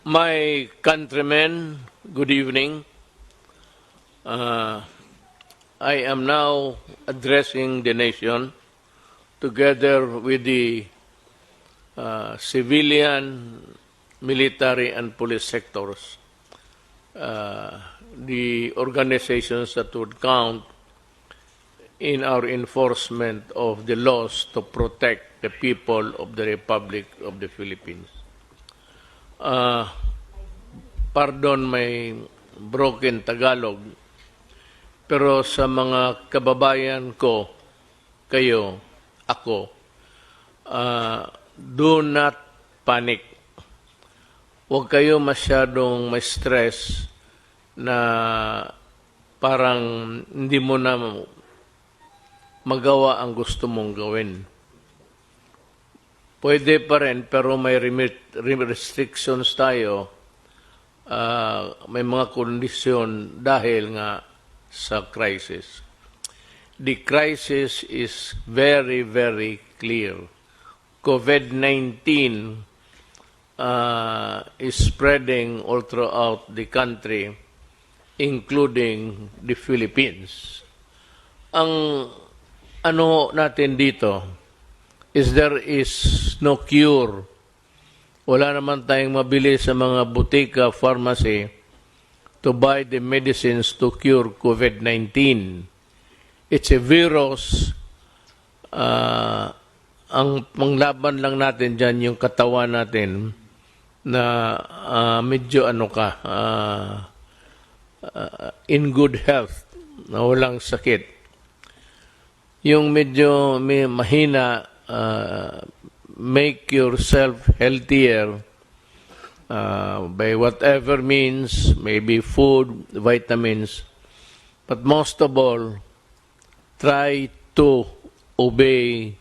My countrymen, good evening. I am now addressing the nation together with the civilian, military, and police sectors, the organizations that would count in our enforcement of the laws to protect the people of the Republic of the Philippines. Pardon may broken Tagalog, pero sa mga kababayan ko, kayo, ako, do not panic. Huwag kayo masyadong may stress na parang hindi mo na magawa ang gusto mong gawin. Pwede pa rin, pero may restrictions tayo. May mga kondisyon dahil nga sa crisis. The crisis is very, very clear. COVID-19 is spreading all throughout the country, including the Philippines. Ang ano natin dito is there is no cure. Wala naman tayong mabili sa mga butika, pharmacy to buy the medicines to cure COVID-19. It's a virus. Ang panglaban lang natin dyan yung katawan natin na medyo in good health, na walang sakit. Yung medyo mahina, make yourself healthier by whatever means, maybe food, vitamins, but most of all, try to obey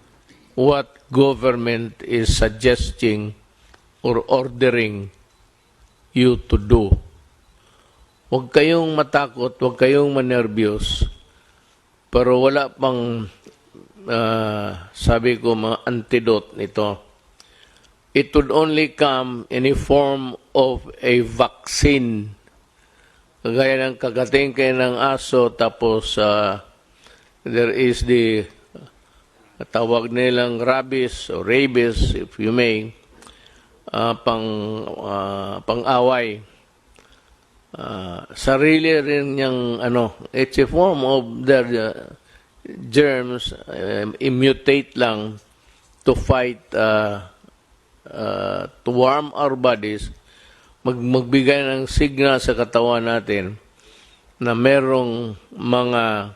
what government is suggesting or ordering you to do. Huwag kayong matakot, huwag kayong manervyos, pero wala pang sabi ko mga antidote nito. It would only come in a form of a vaccine. Kagaya ng kagating kayo ng aso, tapos there is the tawag nilang rabies or rabies, if you may, pang-away. Sarili rin niyang it's a form of their germs, mutate lang to fight, to warm our bodies, magbigay ng signal sa katawan natin na merong mga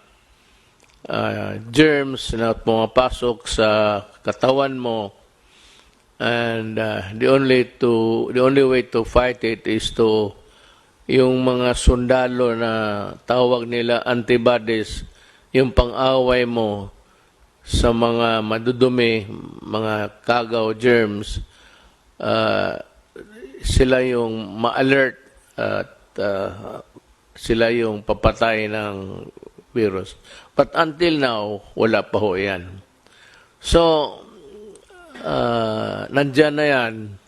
germs na pumapasok sa katawan mo, and the only way to fight it is to yung mga sundalo na tawag nila antibodies, yung pang-away mo sa mga madudumi, mga kagaw, germs, sila yung ma-alert at sila yung papatay ng virus. But until now, wala pa ho yan. So, nandyan na yan.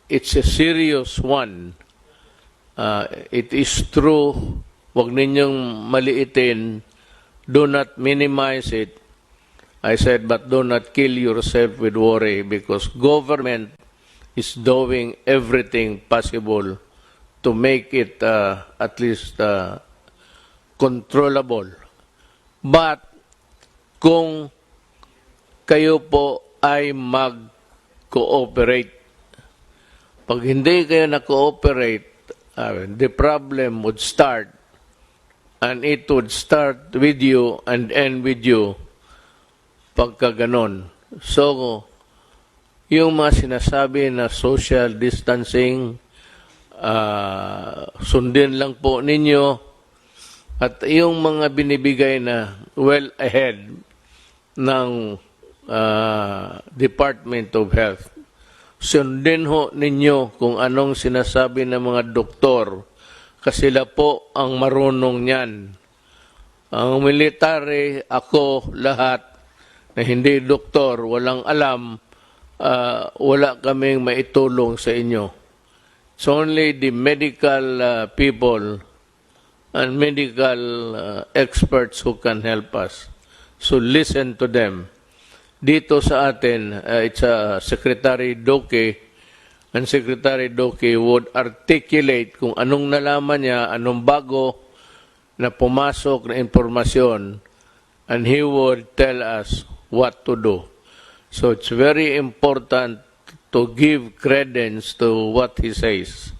It's a serious one. It is true. Huwag ninyong maliitin. Do not minimize it. I said, but do not kill yourself with worry, because government is doing everything possible to make it at least controllable. But kung kayo po ay mag-cooperate, pag hindi kayo na-cooperate, the problem would start, and it would start with you and end with you pagka ganon. So, yung mga sinasabi na social distancing, sundin lang po ninyo, at yung mga binibigay na well ahead ng Department of Health, sundin ho ninyo kung anong sinasabi ng mga doktor, kasi sila po ang marunong niyan. Ang military, ako, lahat, na hindi doktor, walang alam, wala kaming maitulong sa inyo. It's only the medical people and medical experts who can help us. So listen to them. Dito sa atin, it's Secretary Doke, and Secretary Doke would articulate kung anong nalaman niya, anong bago na pumasok na impormasyon, and he would tell us what to do. So it's very important to give credence to what he says.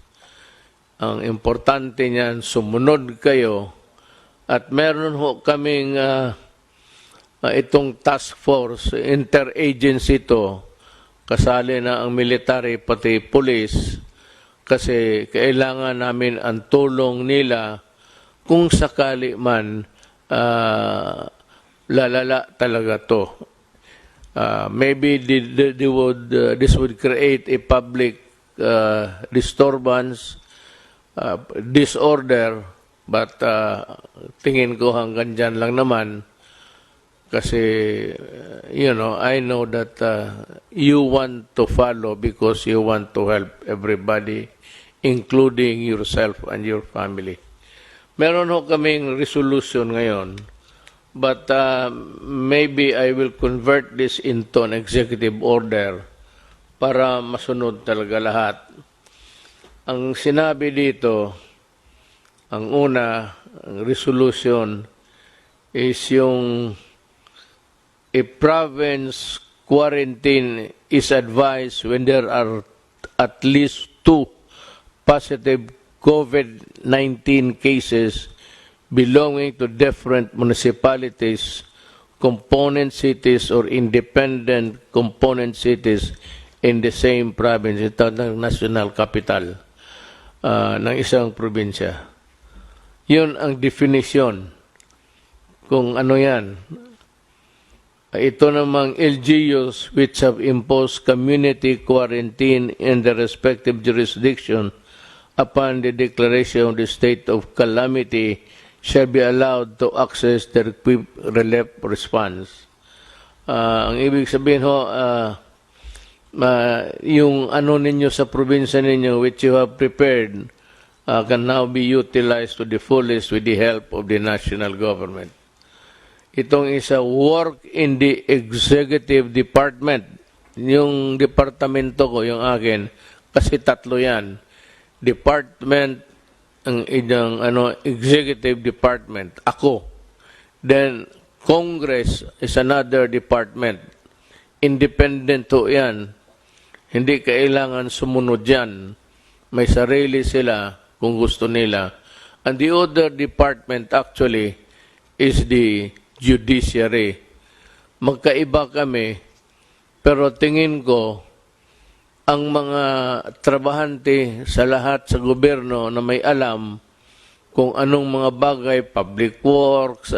Ang importante niyan, sumunod kayo, at meron ho kaming itong task force, interagency to, kasali na ang military pati police, kasi kailangan namin ang tulong nila kung sakali man lalala talaga to. Maybe this would create a public disturbance, disorder, but tingin ko hanggang dyan lang naman. Kasi, I know that you want to follow because you want to help everybody, including yourself and your family. Meron ho kaming resolution ngayon, but maybe I will convert this into an executive order para masunod talaga lahat. Ang sinabi dito, ang una, ang resolution, is yung a province quarantine is advised when there are at least 2 positive COVID-19 cases belonging to different municipalities, component cities, or independent component cities in the same province. Ito ng national capital ng isang probinsya. Yun ang definition kung ano yan. Ito namang LGUs which have imposed community quarantine in the respective jurisdiction upon the declaration of the state of calamity shall be allowed to access the equipped relief response. Ang ibig sabihin ho, yung ano ninyo sa probinsya ninyo which you have prepared can now be utilized to the fullest with the help of the national government. Itong isa, work in the executive department. Yung departamento ko, yung akin, kasi tatlo yan. Department, ang executive department, ako. Then, Congress is another department. Independent to yan. Hindi kailangan sumunod yan. May sarili sila kung gusto nila. And the other department actually is the judiciary. Magkaiba kami, pero tingin ko, ang mga trabahante sa lahat sa gobyerno na may alam kung anong mga bagay, public works,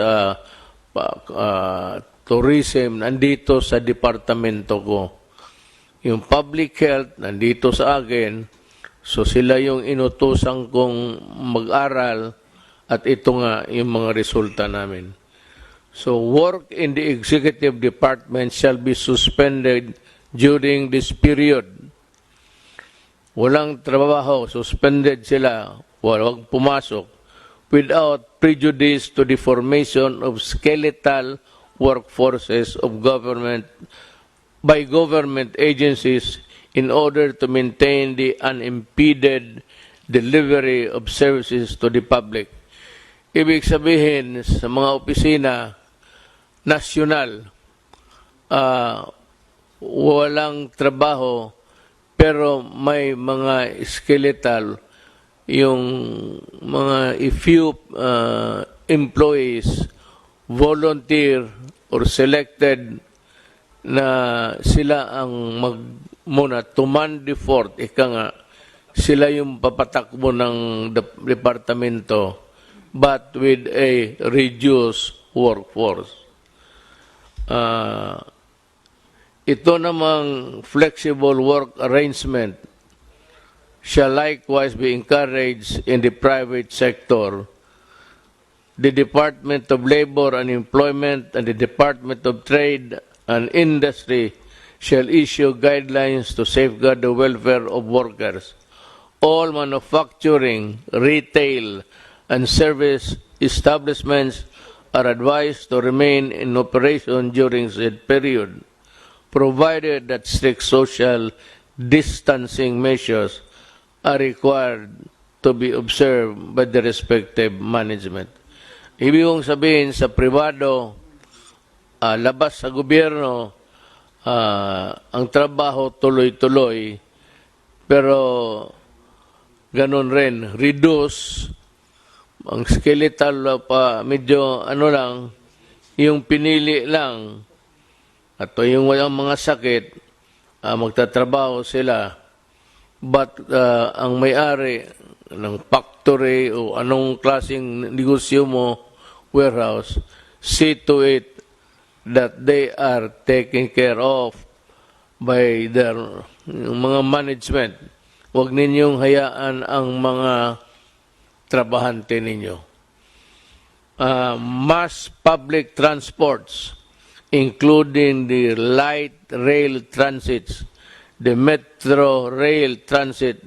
tourism, nandito sa departamento ko. Yung public health, nandito sa akin, so sila yung inutusan kong mag-aral, at ito nga yung mga resulta namin. So, work in the executive department shall be suspended during this period. Walang trabaho, suspended sila, walang pumasok, without prejudice to the formation of skeletal workforces of government by government agencies in order to maintain the unimpeded delivery of services to the public. Ibig sabihin, sa mga opisina, nasyonal, walang trabaho, pero may mga skeletal, yung mga few employees, volunteer or selected na sila ang muna command the fort, ika nga, sila yung papatakbo ng departamento, but with a reduced workforce. Ito namang flexible work arrangement shall likewise be encouraged in the private sector. The Department of Labor and Employment and the Department of Trade and Industry shall issue guidelines to safeguard the welfare of workers. all manufacturing, retail, and service establishments are advised to remain in operation during said period, provided that strict social distancing measures are required to be observed by the respective management. Ibig kong sabihin sa privado, labas sa gobyerno, ang trabaho tuloy-tuloy, pero ganun rin, reduce, ang skeletal pa medyo ano lang, yung pinili lang, at yung walang mga sakit, magtatrabaho sila, but ang may-ari ng factory o anong klaseng negosyo mo, warehouse, see to it that they are taken care of by their mga management. Huwag ninyong hayaan ang mga trabahante ninyo. Mass public transports, including the light rail transits, the metro rail transit,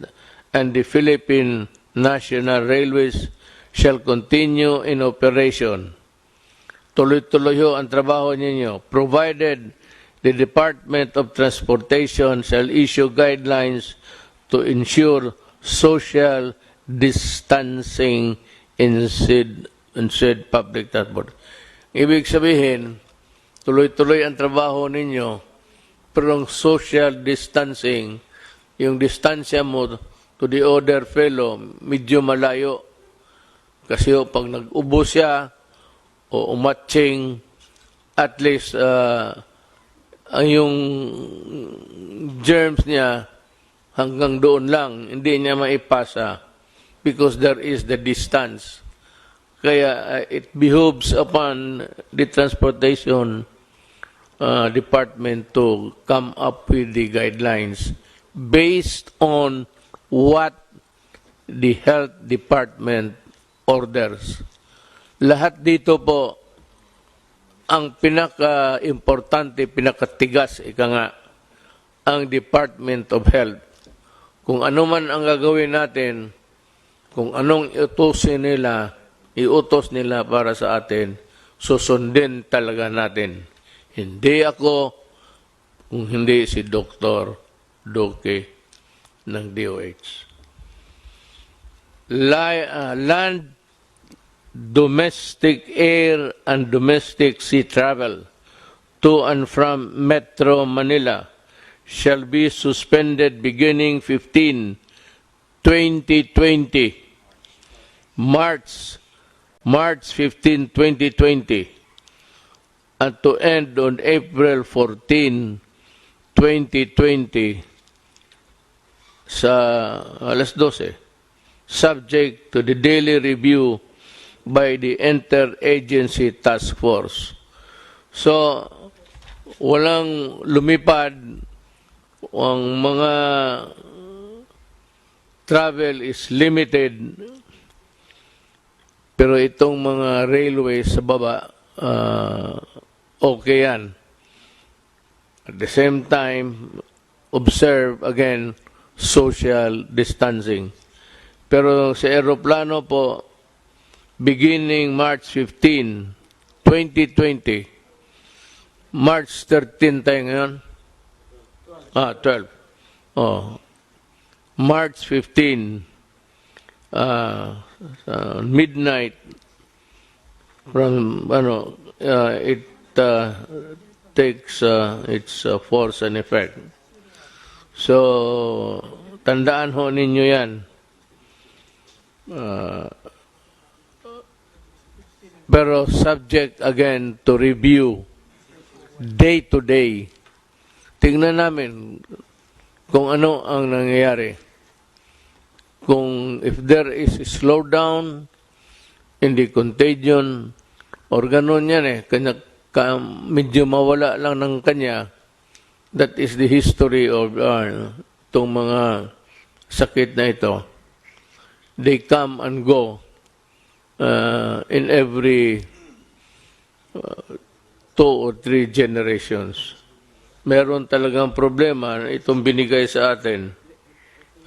and the Philippine National Railways shall continue in operation. Tuloy-tuloy ho ang trabaho ninyo, provided the Department of Transportation shall issue guidelines to ensure social distancing in said public transport. Ibig sabihin, tuloy-tuloy ang trabaho ninyo, pero ang social distancing, yung distansya mo to the other fellow, medyo malayo. Kasi pag nag-ubo siya, o umatching, at least yung germs niya hanggang doon lang, hindi niya maipasa because there is the distance. Kaya it behooves upon the transportation department to come up with the guidelines based on what the health department orders. Lahat dito po, ang pinaka-importante, pinakatigas, ika nga, ang Department of Health. Kung ano man ang gagawin natin, kung anong iutos nila para sa atin, susundin talaga natin. Hindi ako, kung hindi si Dr. Doke ng DOH. Land, domestic air and domestic sea travel to and from Metro Manila shall be suspended beginning 15/2020, March 15, 2020, and to end on April 14, 2020 sa alas 12, subject to the daily review by the Interagency Task Force. So, walang lumipad, ang mga travel is limited, pero itong mga railways sa baba, okay yan. At the same time, observe again social distancing. Pero sa aeroplano po, beginning March 15, 2020, March 13 tayo ngayon? 12. March 15, midnight, from, it takes its force and effect. So, tandaan ho ninyo yan. Pero subject again to review day to day. Tingnan namin kung ano ang nangyayari. Kung if there is a slowdown in the contagion or ganun yan medyo mawala lang ng kanya, that is the history of itong mga sakit na ito. They come and go in every 2 or 3 generations. Meron talagang problema itong binigay sa atin,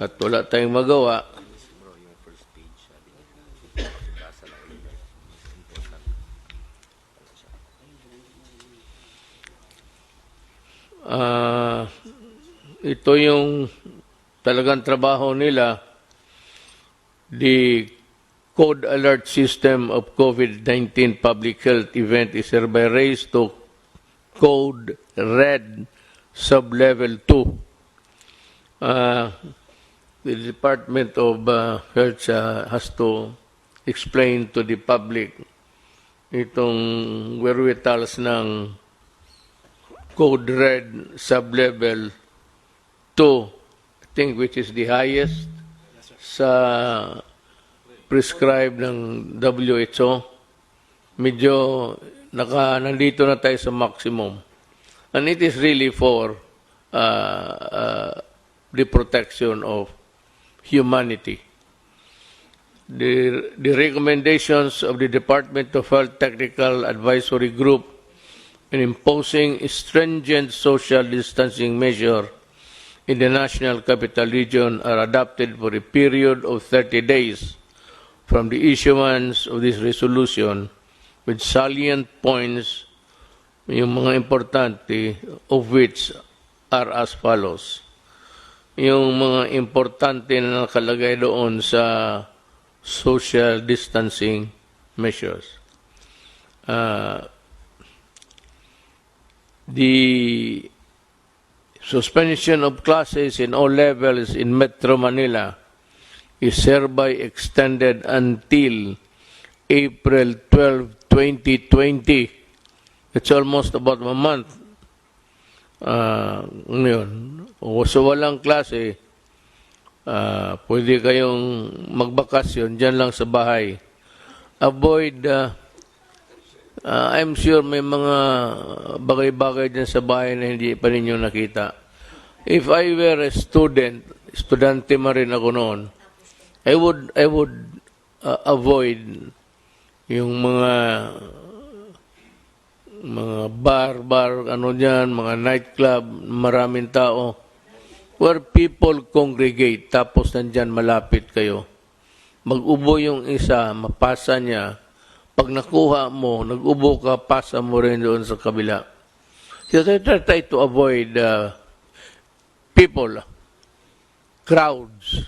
at wala tayong magawa, ito yung talagang trabaho nila. The Code Alert System of COVID-19 Public Health Event is hereby raised to Code Red Sublevel 2. The Department of Health has to explain to the public itong wherewithals ng Code Red Sublevel 2, I think, which is the highest sa prescribed ng WHO. Medyo nandito na tayo sa maximum. And it is really for the protection of humanity. The recommendations of the Department of Health Technical Advisory Group in imposing stringent social distancing measure in the National Capital Region are adopted for a period of 30 days from the issuance of this resolution, with salient points, yung mga importante, of which are as follows. Yung mga importante na nakalagay doon sa social distancing measures. The suspension of classes in all levels in Metro Manila is hereby extended until April 12, 2020. It's almost about a month. Ngayon, so walang klase, pwede kayong magbakasyon dyan lang sa bahay. Avoid, I'm sure may mga bagay-bagay dyan sa bahay na hindi pa ninyo nakita. If I were a student, estudyante ma rin ako noon, I would avoid yung mga bar, ano dyan, mga nightclub, maraming tao, where people congregate, tapos nandyan malapit kayo. Mag-ubo yung isa, mapasa niya. Pag nakuha mo, nag-ubo ka, pasa mo rin doon sa kabila. So try to avoid people, crowds.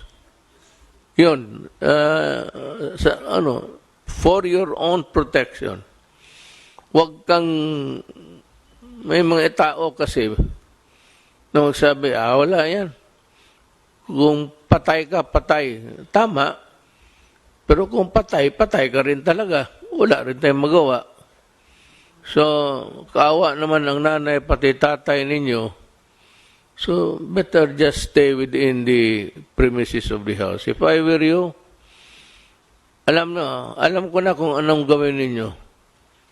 Yun, for your own protection. Huwag kang, may mga tao kasi, na magsabi, wala yan. Kung patay ka, patay. Tama. Pero kung patay, patay ka rin talaga. Wala rin tayong magawa. So, kaawa naman ang nanay pati tatay ninyo. So, better just stay within the premises of the house. If I were you, alam ko na kung anong gawin ninyo.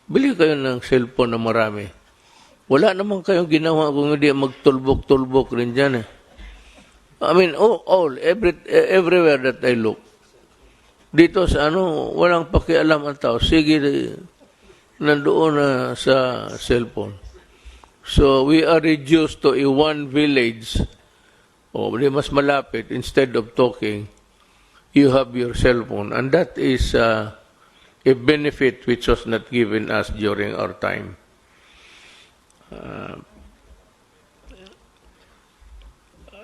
Bili kayo ng cellphone na marami. Wala naman kayong ginawa kung hindi magtulbok-tulbok rin dyan. I mean, everywhere that I look. Dito sa walang pakialam ang tao. Sige, nandoon na sa cellphone. So, we are reduced to a one village. Mas malapit. Instead of talking, you have your cellphone. And that is a benefit which was not given us during our time.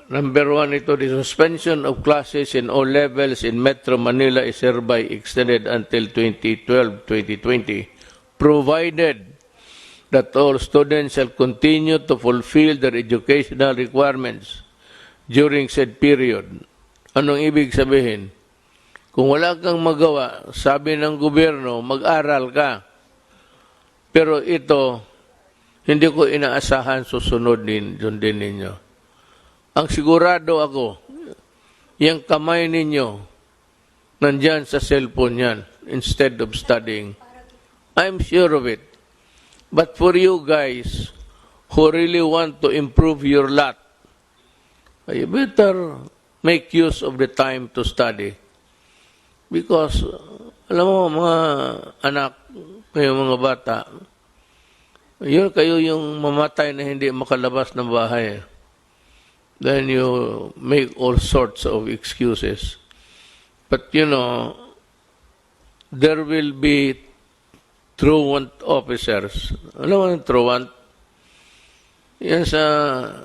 Number 1, ito, the suspension of classes in all levels in Metro Manila is hereby extended until 2012-2020, provided that all students shall continue to fulfill their educational requirements during said period. Anong ibig sabihin? Kung wala kang magawa, sabi ng gobyerno, mag-aral ka. Pero ito, hindi ko inaasahan susunod din ninyo. Ang sigurado ako, yung kamay ninyo, nandyan sa cellphone yan, instead of studying. I'm sure of it. But for you guys, who really want to improve your lot, you better make use of the time to study. Because, alam mo, mga anak, kayo mga bata, yun kayo yung mamatay na hindi makalabas ng bahay. then you make all sorts of excuses. But you know, there will be truant officers. Alam mo yung truant? Yan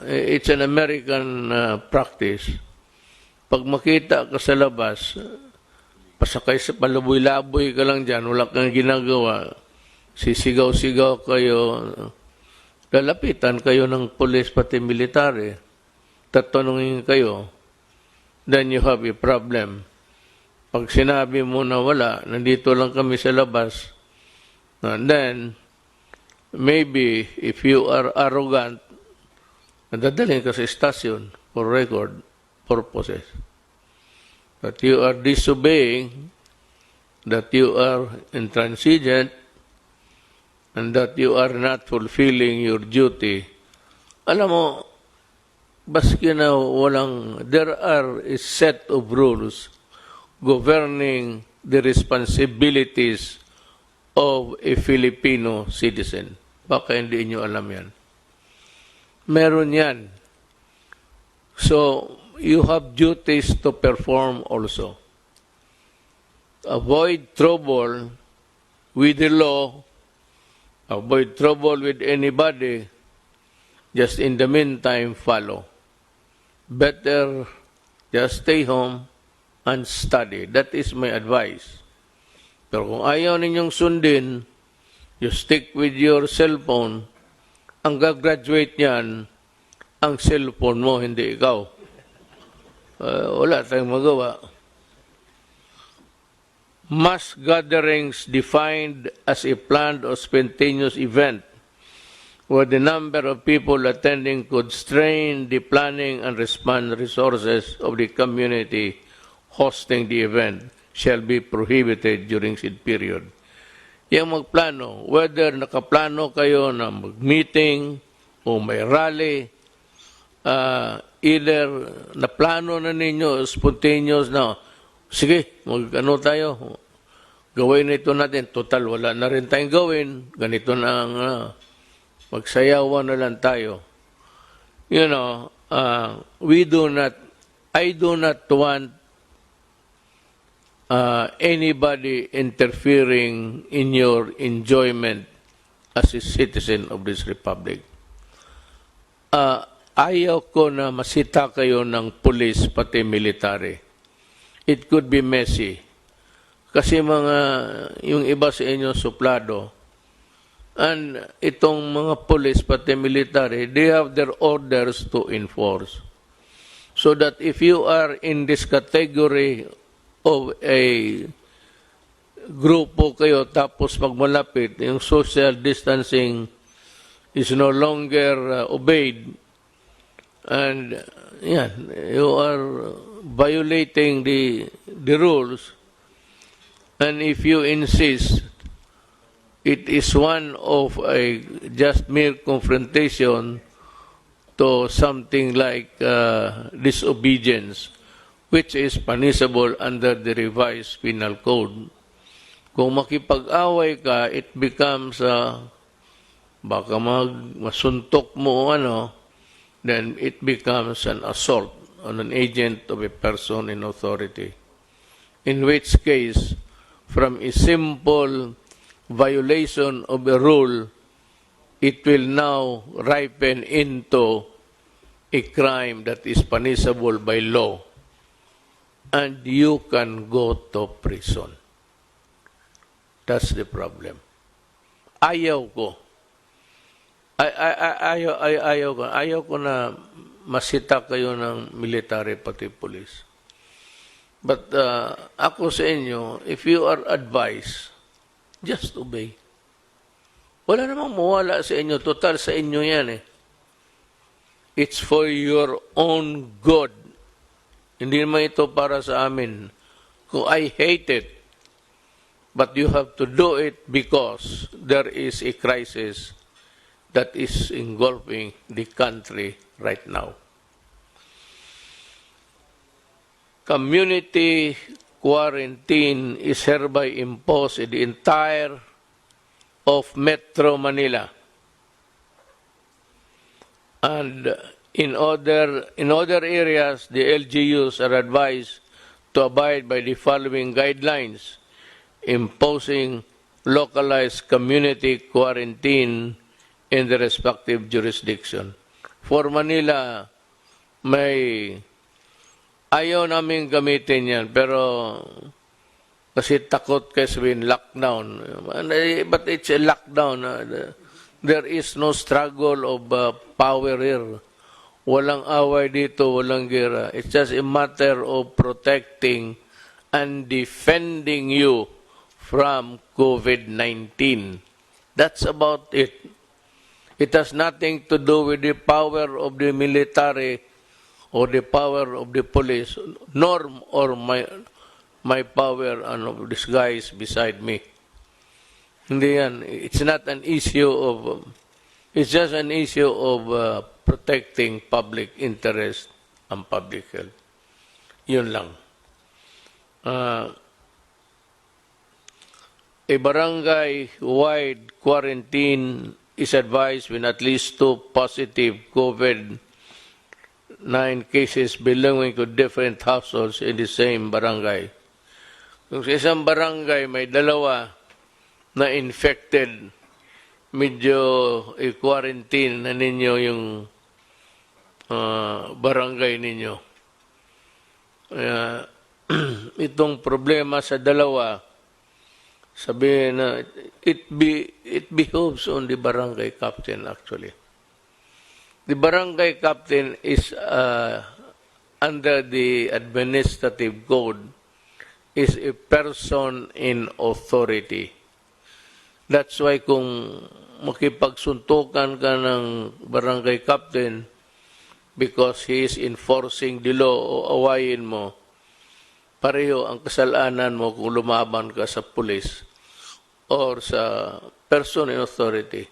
it's an American practice. Pag makita ka sa labas, pasakay sa palaboy-laboy ka lang dyan, wala kang ginagawa, sisigaw-sigaw kayo, lalapitan kayo ng pulis pati military, tatanungin kayo, then you have a problem. Pag sinabi mo na wala, nandito lang kami sa labas, and then, maybe, if you are arrogant, nadadalhin ka sa stasyon for record purposes. That you are disobeying, that you are intransigent, and that you are not fulfilling your duty. Alam mo, baski na there are a set of rules governing the responsibilities of a Filipino citizen. Baka hindi nyo alam yan. Meron yan. So, you have duties to perform also. Avoid trouble with the law, avoid trouble with anybody, just in the meantime, follow. Better just stay home and study. That is my advice. Pero kung ayaw ninyong sundin, you stick with your cellphone, ang gagraduate niyan, ang cellphone mo, hindi ikaw. Wala tayong magawa. Mass gatherings defined as a planned or spontaneous event where the number of people attending could strain the planning and response resources of the community hosting the event shall be prohibited during said period. Yung magplano, whether nakaplano kayo na mag-meeting o may rally, either naplano na ninyo, spontaneous na, sige, mag-ano tayo, gawin na ito natin, total, wala na rin tayong gawin, ganito na ang magsayawan na lang tayo. You know, I do not want anybody interfering in your enjoyment as a citizen of this republic. Ayaw ko na masita kayo ng police pati military. It could be messy. Kasi yung iba sa inyo suplado, and itong mga police pati military, they have their orders to enforce. So that if you are in this category of a grupo kayo tapos magmalapit, yung social distancing is no longer obeyed, and you are violating the rules, and if you insist, it is one of a just mere confrontation to something like disobedience, which is punishable under the revised penal code. Kung makipag-away ka, it becomes, baka masuntok mo then it becomes an assault on an agent of a person in authority. In which case, from a simple violation of a rule, it will now ripen into a crime that is punishable by law. And you can go to prison. That's the problem. Ayaw ko. Ayaw ko na masita kayo ng military pati police. But ako sa inyo, if you are advised, just obey. Wala namang mawala sa inyo. Total sa inyo yan eh. It's for your own good. Hindi naman ito para sa amin. Kung I hate it, but you have to do it because there is a crisis that is engulfing the country right now. Community quarantine is hereby imposed in the entire of Metro Manila and In other areas, the LGUs are advised to abide by the following guidelines, imposing localized community quarantine in the respective jurisdiction. For Manila, may ayaw namin gamitin yan, pero kasi takot kayo sabihin lockdown. But it's a lockdown. There is no struggle of power here. Walang away dito, walang gira. It's just a matter of protecting and defending you from COVID-19. That's about it. It has nothing to do with the power of the military or the power of the police, nor or my power of this guys beside me. Hindi yan. It's not an issue of, it's just an issue of protecting public interest and public health. Yun lang. A barangay-wide quarantine is advised when at least 2 positive COVID-19 cases belonging to different households in the same barangay. Kung sa isang barangay may 2 na infected, medyo i-quarantine na ninyo yung barangay ninyo. Itong problema sa 2, sabihin na it behoves on the barangay captain actually. The barangay captain is under the administrative code is a person in authority. That's why kung makipagsuntukan ka ng barangay captain because he is enforcing the law o awayin mo, pareho ang kasalanan mo kung lumaban ka sa police or sa person in authority.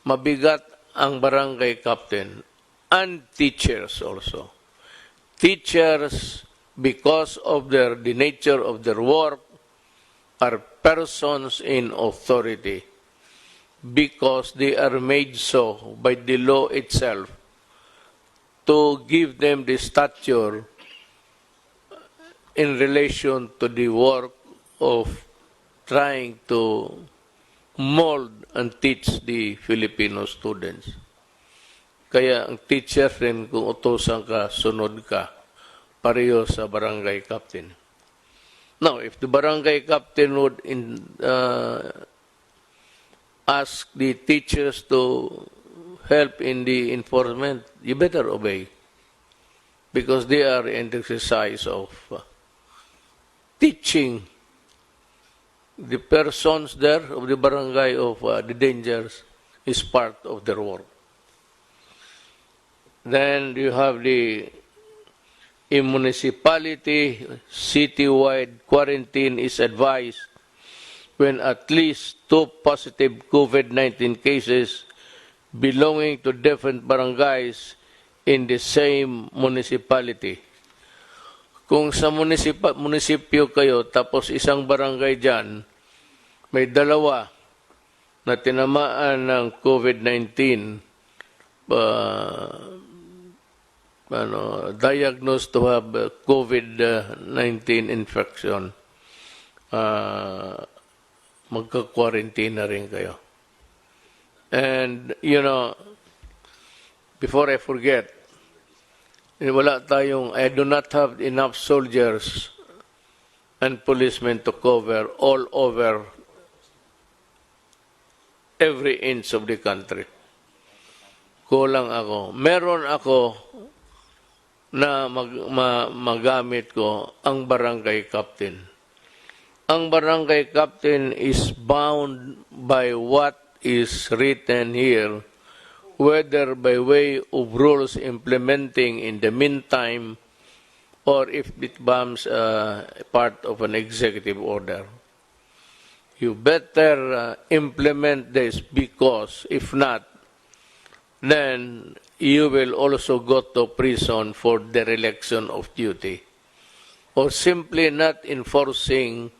Mabigat ang barangay captain and teachers also. Teachers, because of the nature of their work, are persons in authority because they are made so by the law itself to give them the stature in relation to the work of trying to mold and teach the Filipino students. Kaya ang teacher rin, kung utosan ka, sunod ka, pareho sa barangay captain. Now, if the barangay captain would ask the teachers to help in the enforcement, you better obey because they are in the exercise of teaching the persons there of the barangay of the dangers is part of their work. Then you have a municipality citywide quarantine is advised when at least 2 positive COVID-19 cases belonging to different barangays in the same municipality. Kung sa munisipyo kayo, tapos isang barangay dyan, may 2 na tinamaan ng COVID-19, diagnosed to have COVID-19 infection, magka-quarantine na rin kayo. And, before I forget, I do not have enough soldiers and policemen to cover all over every inch of the country. Kulang ako. Meron ako na magamit ko ang barangay captain. Ang barangay captain is bound by what is written here, whether by way of rules implementing in the meantime or if it becomes part of an executive order. You better implement this because if not, then you will also go to prison for dereliction of duty or simply not enforcing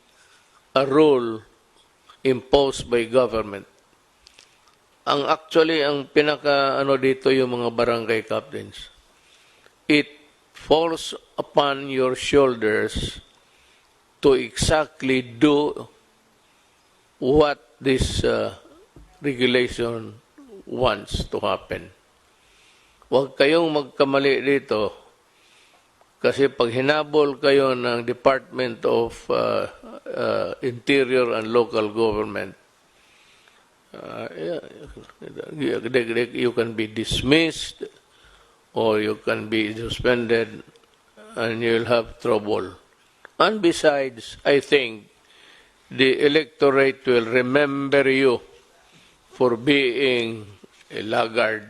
a rule imposed by government. ang pinaka ano dito yung mga barangay captains. It falls upon your shoulders to exactly do what this regulation wants to happen. Huwag kayong magkamali dito kasi pag hinabol kayo ng Department of Interior and Local Government, you can be dismissed or you can be suspended and you'll have trouble. And besides, I think the electorate will remember you for being a laggard.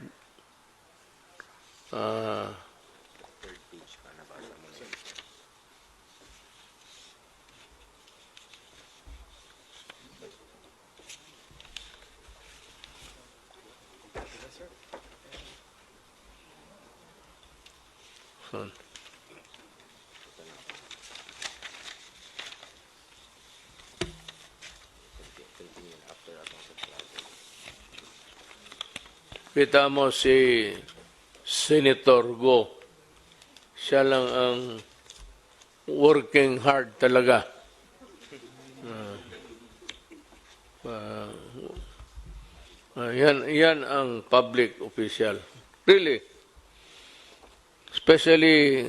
Kita mo si Senator Go. Siya lang ang working hard talaga. Yan ang public official. Really. Especially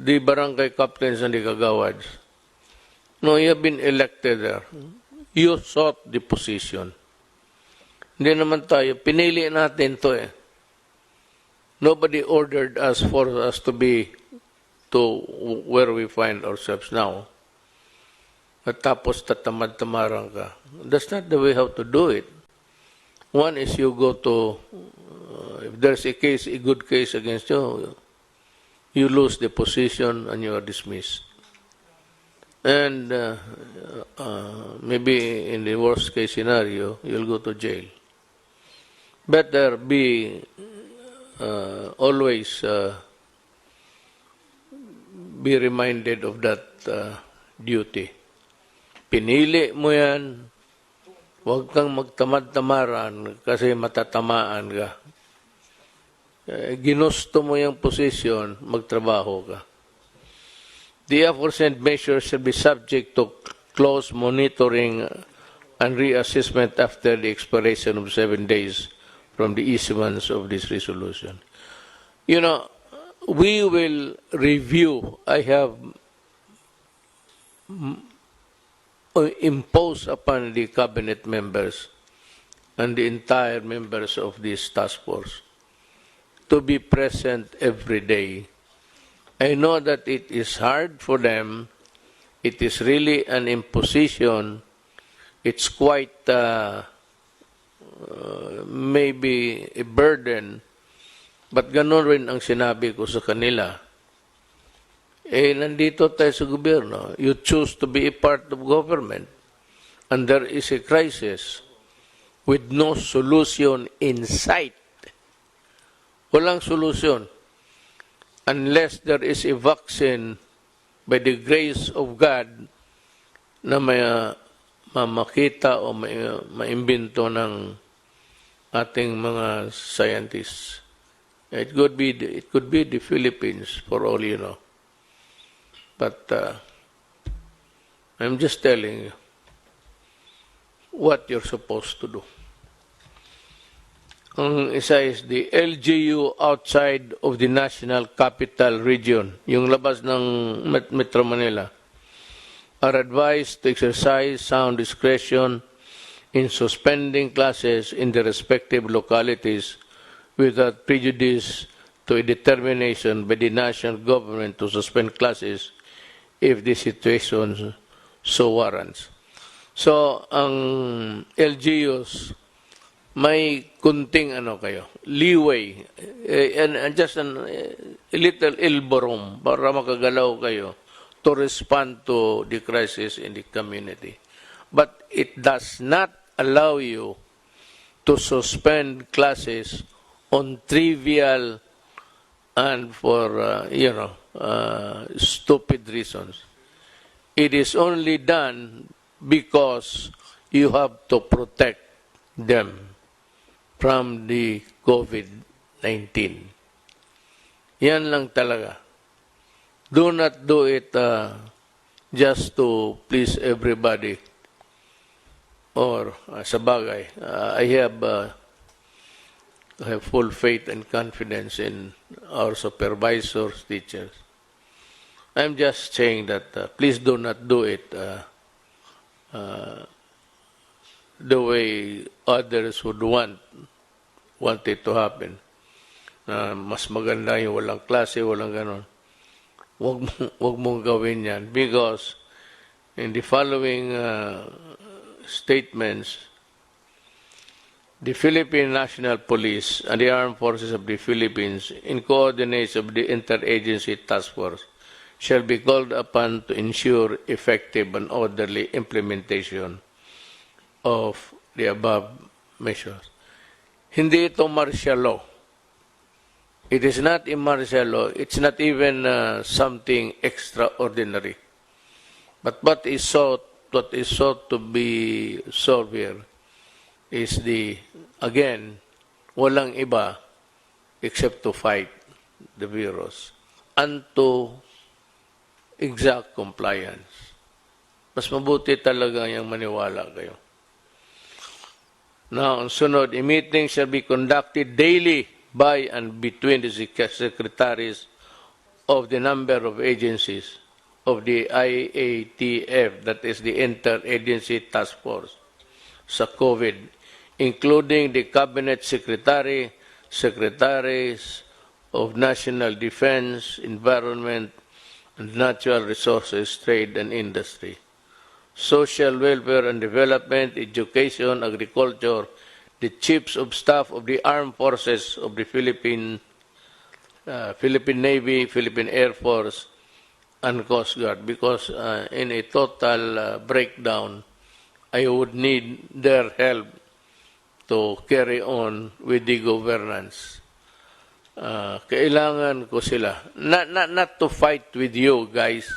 the barangay captains and the kagawads. No, you have been elected there. You sought the position. Hindi naman tayo, pinili natin to eh. Nobody ordered us for us to be to where we find ourselves now. At tapos tatamad-tamarang ka. That's not the way how to do it. One is you go to, if there's a case, a good case against you, you lose the position and you are dismissed. And maybe in the worst case scenario, you'll go to jail. Better be always be reminded of that duty. Pinili mo yan, huwag kang magtamad-tamaran kasi matatamaan ka. Ginusto mo yung position, magtrabaho ka. The aforesaid measures shall be subject to close monitoring and reassessment after the expiration of 7 days from the issuance of this resolution. You know, we will review. I have imposed upon the cabinet members and the entire members of this task force to be present every day. I know that it is hard for them. It is really an imposition. It's quite maybe a burden, but ganun rin ang sinabi ko sa kanila. Nandito tayo sa gobyerno. You choose to be a part of government, and there is a crisis with no solution in sight. Walang solution unless there is a vaccine by the grace of God na may mamakita o maimbento ng ating mga scientists. It could be the Philippines for all you know. But I'm just telling you what you're supposed to do. Ang isa is the LGU outside of the National Capital Region, yung labas ng Metro Manila, are advised to exercise sound discretion in suspending classes in the respective localities without prejudice to a determination by the national government to suspend classes if the situation so warrants. So, ang LGUs, may kunting leeway, and just a little elbow room para makagalaw kayo to respond to the crisis in the community. But it does not allow you to suspend classes on trivial and for, stupid reasons. It is only done because you have to protect them from the COVID-19. Yan lang talaga. Do not do it just to please everybody. Or sa bagay, I have full faith and confidence in our supervisors, teachers. I'm just saying that please do not do it the way others would want it to happen. Mas maganda yung walang klase, walang ganon. Wag mong gawin yan because in the following statements, the Philippine National Police and the Armed Forces of the Philippines, in coordination of the Interagency Task Force, shall be called upon to ensure effective and orderly implementation of the above measures. Hindi ito martial law. It is not a martial law. It's not even something extraordinary. But what is sought to be solved here is again, walang iba except to fight the virus and to exact compliance. Mas mabuti talaga yung maniwala kayo. Now, ang sunod, a meeting shall be conducted daily by and between the secretaries of the number of agencies of the IATF, that is the Interagency Task Force, sa COVID, including the Cabinet Secretary, Secretaries of National Defense, Environment, and Natural Resources, Trade and Industry, Social Welfare and Development, Education, Agriculture, the Chiefs of Staff of the Armed Forces of the Philippine Navy, Philippine Air Force, and Coast Guard, because in a total breakdown, I would need their help to carry on with the governance. Kailangan ko sila. Not to fight with you guys.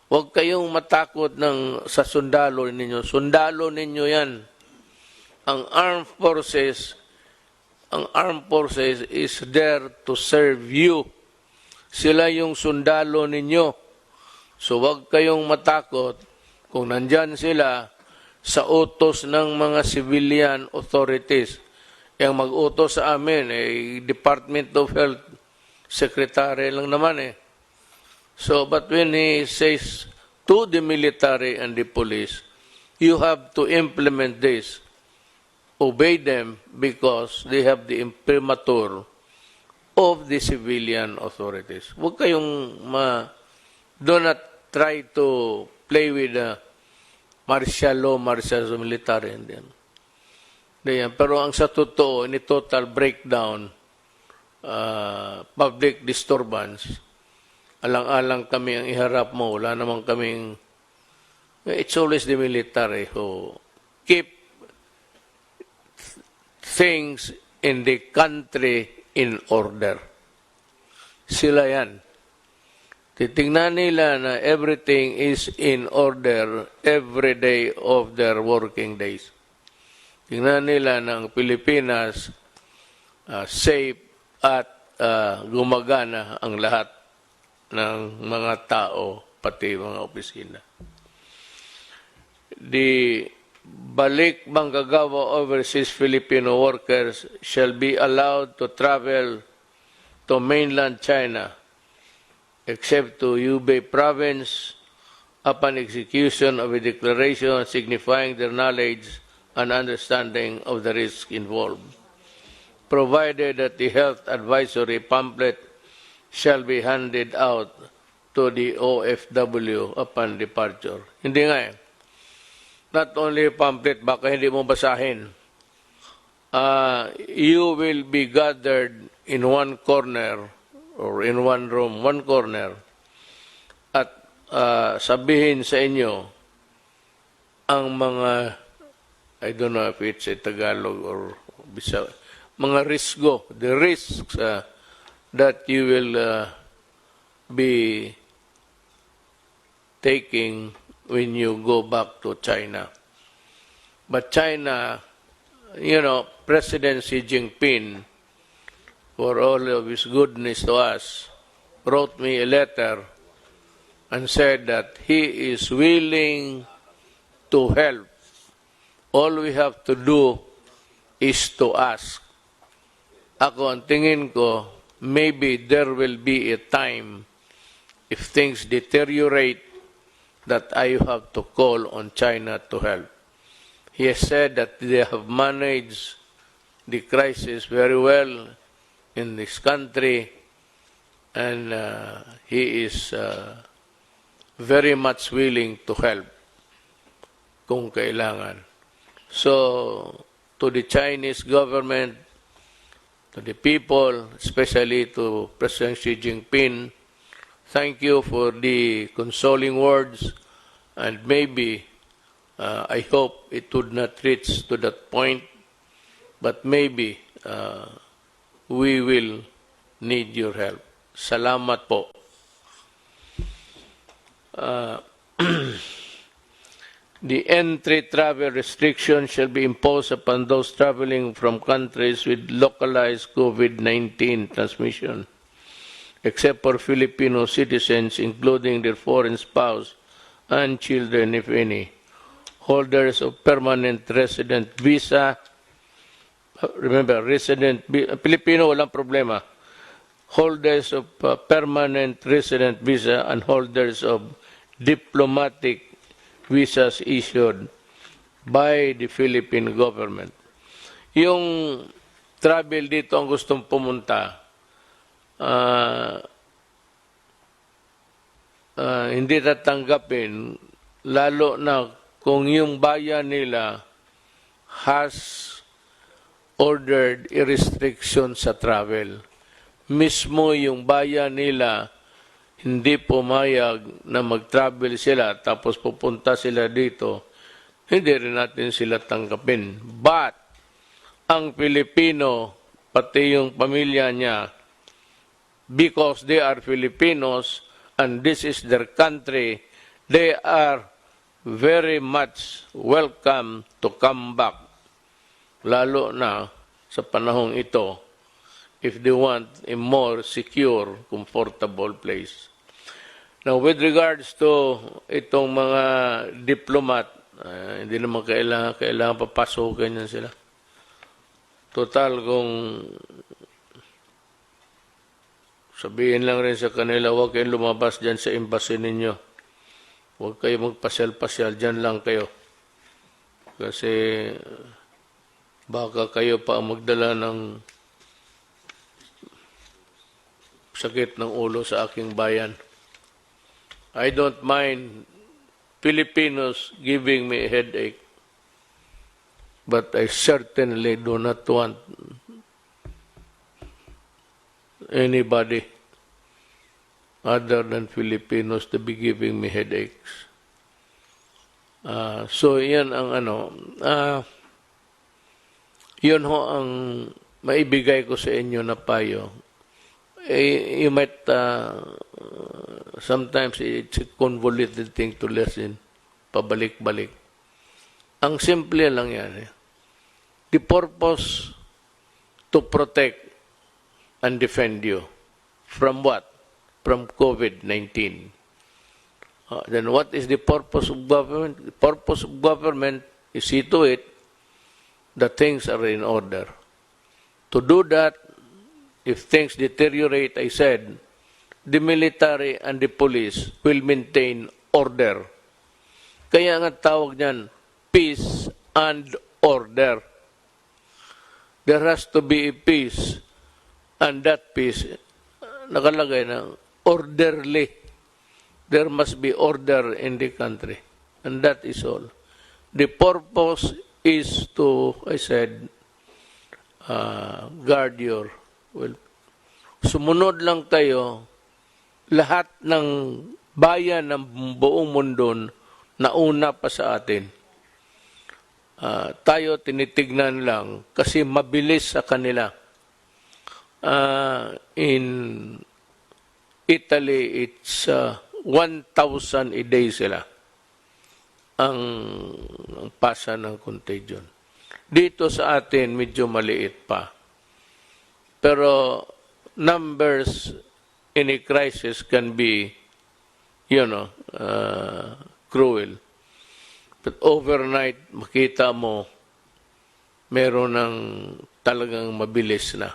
Huwag kayong matakot sa sundalo ninyo. Sundalo ninyo yan. Ang armed forces is there to serve you. Sila yung sundalo ninyo. So huwag kayong matakot kung nandyan sila sa utos ng mga civilian authorities. Yang mag-utos sa amin, Department of Health Secretary lang naman eh. So, but when he says to the military and the police, you have to implement this. Obey them because they have the imprimatur of the civilian authorities. Huwag kayong do not try to play with martial law, military. Pero ang sa totoo, ni total breakdown, public disturbance, alang-alang kami ang iharap mo. Wala namang kaming, it's always the military who keep things in the country in order. Sila yan. Titingnan nila na everything is in order every day of their working days. Tingnan nila na ang Pilipinas safe at gumagana ang lahat ng mga tao, pati mga opisina. The balik manggagawa overseas Filipino workers shall be allowed to travel to mainland China except to Hubei province upon execution of a declaration signifying their knowledge and understanding of the risk involved, provided that the health advisory pamphlet shall be handed out to the OFW upon departure. Hindi nga eh. Not only pamphlet, baka hindi mo basahin. You will be gathered in one corner or in one room, one corner, at sabihin sa inyo ang mga, I don't know if it's a Tagalog or Bisaya, mga risgo, the risks that you will be taking when you go back to China. But China, you know, President Xi Jinping, for all of his goodness to us, wrote me a letter and said that he is willing to help. All we have to do is to ask. Ako, ang tingin ko, maybe there will be a time if things deteriorate that I have to call on China to help. He has said that they have managed the crisis very well in this country, and he is very much willing to help kung kailangan. So, to the Chinese government, to the people, especially to President Xi Jinping, thank you for the consoling words, and maybe, I hope it would not reach to that point, but maybe we will need your help. Salamat po. The entry travel restriction shall be imposed upon those traveling from countries with localized COVID-19 transmission, except for Filipino citizens, including their foreign spouse and children, if any. Holders of permanent resident visa, remember, Filipino, walang problema. Holders of permanent resident visa and holders of diplomatic visas issued by the Philippine government. Yung travel dito ang gustong pumunta, hindi tatanggapin, lalo na kung yung bayan nila has ordered a restriction sa travel. Mismo yung bayan nila hindi pumayag na mag-travel sila tapos pupunta sila dito, hindi rin natin sila tanggapin. But, ang Pilipino, pati yung pamilya niya, because they are Filipinos and this is their country, they are very much welcome to come back. Lalo na sa panahong ito, if they want a more secure, comfortable place. Now, with regards to itong mga diplomat, hindi naman kailangan papasokin yan sila. Total, kung sabihin lang rin sa kanila, huwag kayong lumabas dyan sa embassy ninyo. Huwag kayo magpasyal-pasyal, dyan lang kayo. Kasi baka kayo pa ang magdala ng sakit ng ulo sa aking bayan. I don't mind Filipinos giving me a headache, but I certainly do not want anybody other than Filipinos to be giving me headaches. So, yan ang yun ho ang maibigay ko sa inyo na payo. You might, sometimes it's a convoluted thing to listen, pabalik-balik. Ang simple lang yan. The purpose to protect and defend you. From what? From COVID-19. Then what is the purpose of government? The purpose of government is see to it that things are in order. To do that, if things deteriorate, I said, the military and the police will maintain order. Kaya nga tawag niyan, peace and order. There has to be a peace, and that peace, nakalagay na, orderly. There must be order in the country, and that is all. The purpose is to, I said, guard your sumunod lang tayo, lahat ng bayan ng buong mundo nauna pa sa atin. Tayo tinitignan lang kasi mabilis sa kanila. In Italy, it's 1,000 a day sila ang pasa ng contagion. Dito sa atin, medyo maliit pa. Pero numbers in a crisis can be, cruel. But overnight, makita mo, meron ng talagang mabilis na.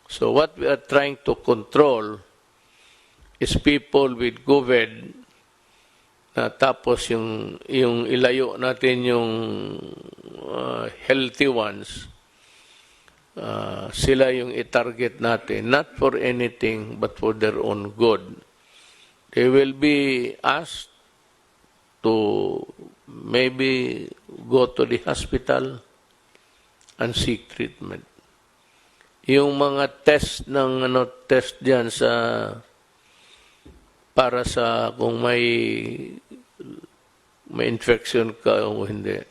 So what we are trying to control is people with COVID, na tapos yung ilayo natin yung healthy ones, sila yung i-target natin, not for anything but for their own good. They will be asked to maybe go to the hospital and seek treatment. Yung mga test ng test diyan sa para sa kung may infection ka o hindi.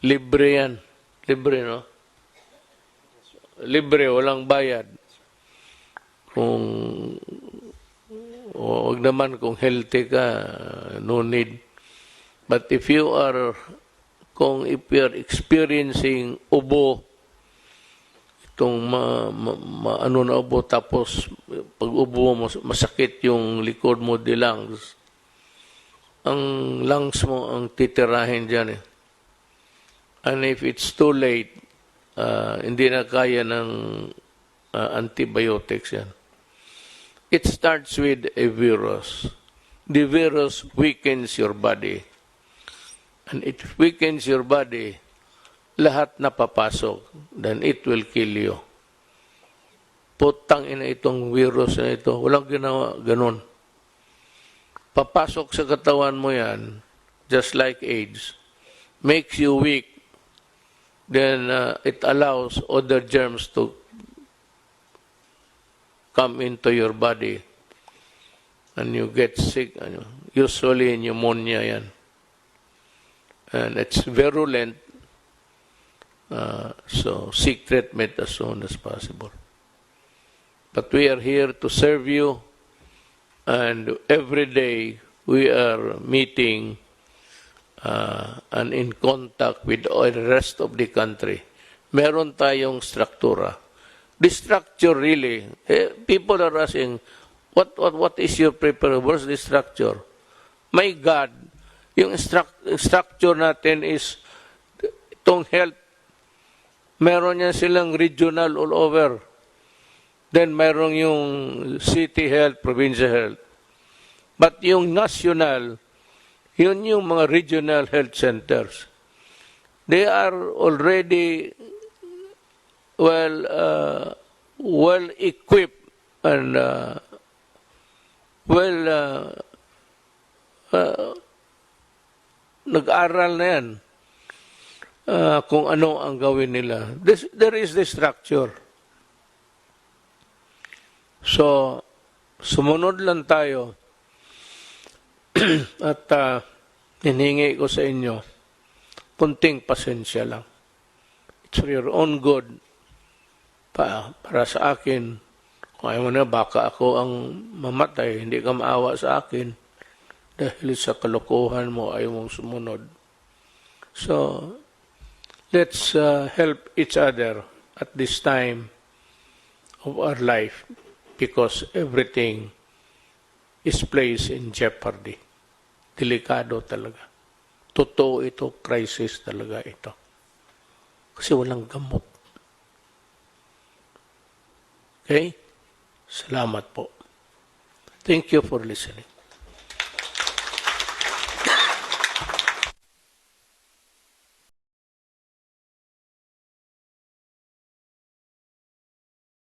Libre yan. Libre, no? Libre, walang bayad. Wag naman kung healthy ka, no need. But if you are experiencing ubo, itong na ubo, tapos pag ubo mo, masakit yung likod mo, the lungs, ang lungs mo ang titirahin dyan eh. And if it's too late, hindi na kaya ng antibiotics yan. It starts with a virus. The virus weakens your body. And it weakens your body, lahat na papasok, then it will kill you. Putang ina itong virus na ito, walang ginawa, ganun. Papasok sa katawan mo yan, just like AIDS, makes you weak, then it allows other germs to come into your body, and you get sick, usually pneumonia yan. And it's virulent, so seek treatment as soon as possible. But we are here to serve you, and every day we are meeting and in contact with the rest of the country. Meron tayong struktura. The structure really, people are asking, what is your preparation? What's the structure? My God, yung structure natin is itong health. Meron yan silang regional all over. Then meron yung city health, provincial health. But yung national, yun yung mga regional health centers. They are already well equipped and nag-aral na yan kung ano ang gawin nila. There is the structure. So, sumunod lang tayo at hiningi ko sa inyo kunting pasensya lang. It's for your own good. Para sa akin, kung ayaw mo na, baka ako ang mamatay, hindi ka maawa sa akin dahil sa kalokohan mo, ayaw mong sumunod. So, let's help each other at this time of our life because everything is placed in jeopardy. Delikado talaga. Totoo ito, crisis talaga ito. Kasi walang gamot. Okay? Salamat po. Thank you for listening.